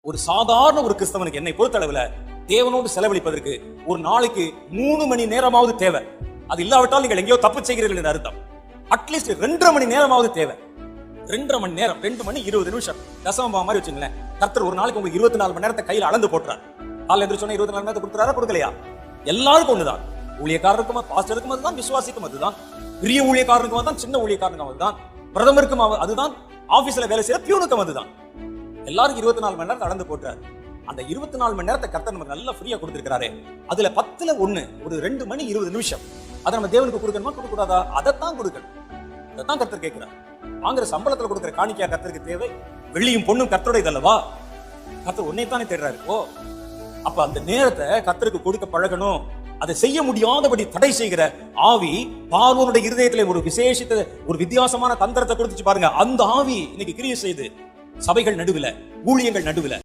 ஒரு சாதாரண ஒரு கிறிஸ்தவனுக்கு என்னை பொறுத்தளவுல தேவனோடு செலவழிப்பதற்கு ஒரு நாளைக்கு 3 மணி நேரமாவது தேவை. அது இல்லாவிட்டால் நீங்கள் எங்கேயோ தப்பு செய்கிறீர்கள் என்று அர்த்தம். அட்லீஸ்ட் 2.5 மணி நேரமாவது தேவை. 2.5 மணி நேரம், 2 மணி 20 நிமிஷம் தசமபா மாதிரி வச்சுங்களேன். கர்த்தர் ஒரு நாளைக்கு உங்களுக்கு 24 மணி நேரத்தை கையில் அளந்து போட்டுறார். காலையில் என்று சொன்னா 24 மணி நேரத்தை கொடுத்துறாரா, கொடுக்கலையா? எல்லாருக்கும் ஒண்ணுதான். ஊழியக்காரருக்கும் பாஸ்டருக்கும் அதுதான், விசுவாசிக்கும் அதுதான், பெரிய ஊழியக்காரருக்கும் அதுதான், சின்ன ஊழியக்காரருக்கும் அதுதான், பிரதமருக்கும் அதுதான், ஆபீஸ்ல வேலை செய்யற பியூனுக்கும் அதுதான். எல்லாருக்கும் 24 மணி நேரத்தை அளந்து போட்டார். அந்த 24 மணி நேரத்தை கர்த்தர் நமக்கு நல்லா ஃப்ரீயா கொடுத்திருக்கிறாரு. அதுல 10ல் 1 ஒரு 2 மணி 20 நிமிஷம் அதை நம்ம தேவனுக்கு கொடுக்கணுமா, கொடுக்க கூடாதா? அதைத்தான் கொடுக்கணும். அதைத்தான் கர்த்தர் கேட்கிறார். வாங்குற சம்பளத்துல கொடுக்கிற காணிக்கையா கர்த்தருக்கு தேவை? வெள்ளியும் பொண்ணும் கர்த்தருடையது அல்லவா? கர்த்தர் உன்னைத்தானே தேடுறாரு. அப்ப அந்த நேரத்தை கர்த்தருக்கு கொடுக்க பழகணும். அதை செய்ய முடியாதபடி தடை செய்கிற ஆவி பார்வோனுடைய இருதயத்திலே ஒரு விசேஷித்த ஒரு வித்தியாசமான தந்திரத்தை கொடுத்துச்சு பாருங்க. அந்த ஆவி இன்னைக்கு கிரியை செய்து சபைகள் நடுவில், ஊழியங்கள் நடுவில்